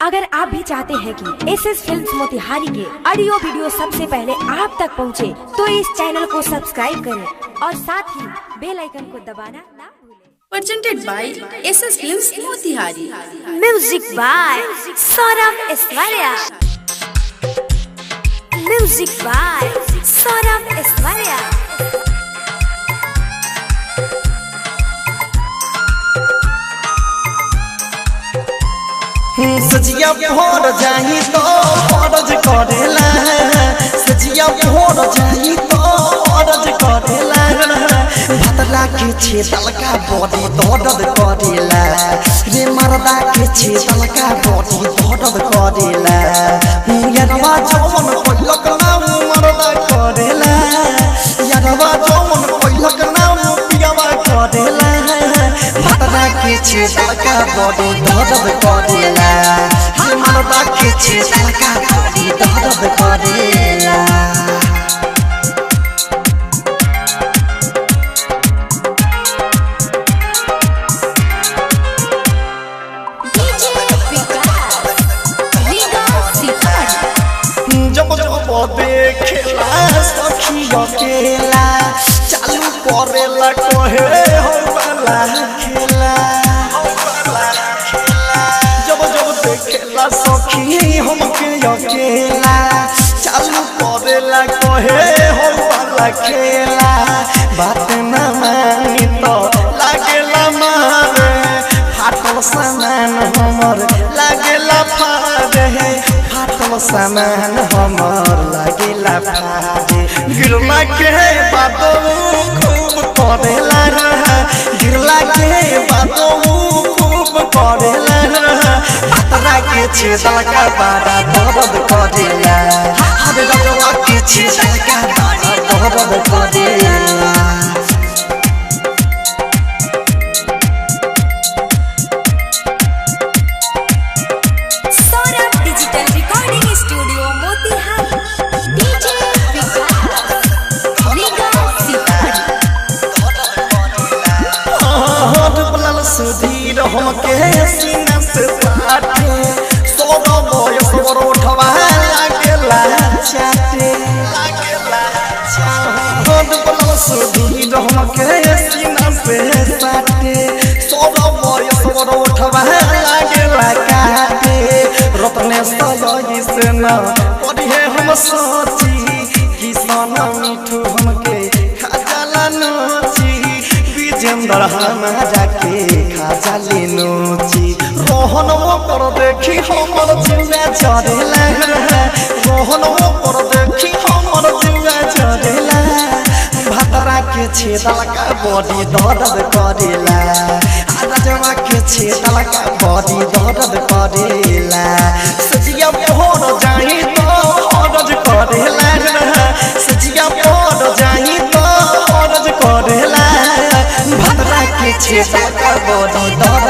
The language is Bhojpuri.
अगर आप भी चाहते हैं कि एसएस फिल्म्स मोतिहारी के ऑडियो वीडियो सबसे पहले आप तक पहुंचे, तो इस चैनल को सब्सक्राइब करें और साथ ही बेल आइकन को दबाना ना भूलें। Presented by SS Films Motihari. Music by Saurabh Aishwarya. Music by Saurabh Aishwarya. सजिया भोर जाही तो फरज करेला, सजिया भोर जाही तो फरज करेला, भतला के छेदल का बॉडी दर्द करेला, रे मर्दा के छेदल का बॉडी दर्द करेला, यारवा जौन कोइलक नाम मर्दा करेला, यारवा जौन कोइलक नाम पियावा करेला, भतला के छेदल का बॉडी दर्द करेला, मर्दा के छेदल का बॉडी दर्द करेला। जब जब देखेला सखी अकेला, चालू करेला कहे हो वाला खेला, जब जब देखेला सखी हमके अकेला, चालू करेला कहे हो वाला खेला, बात न मानी तो लागेला मारे, फाटल सामान हमर लागेला फारे, फाटल सामान हमर लागेला फारे, गिरला के बातो खूब करेला, गिरला के बातो खूब करेला, पतरा के छेदल का बड़ा दर्द करेला, हरे रजवा के छेदल का बड़ा दर्द करेला। सुधीर हमके सीना से साटे, सोना बयस बरोठवा लागेला चाटे, सुधीर हमके सीना से साटे, सोना बयस बरोठवा लागेला काटे, रत्ने सजई से न पढ़े हम सोची, किसान मिठू हमके खाजाला नोची, विजेंद्र हमारा के खाजा ले नोची, रोहन पर देखी हमर जिउआ चढ़ेला, रोहन पर देखी हमर जिउआ चढ़ेला, भतरा के छेदल का बॉडी दर्द करेला, राजवा के छेदल का बॉडी दर्द करेला, सजिया भोर जाही तो फरज करेला, सजिया भोर जाही तो फरज करेला, भतरा के छेदल का बॉडी दर्द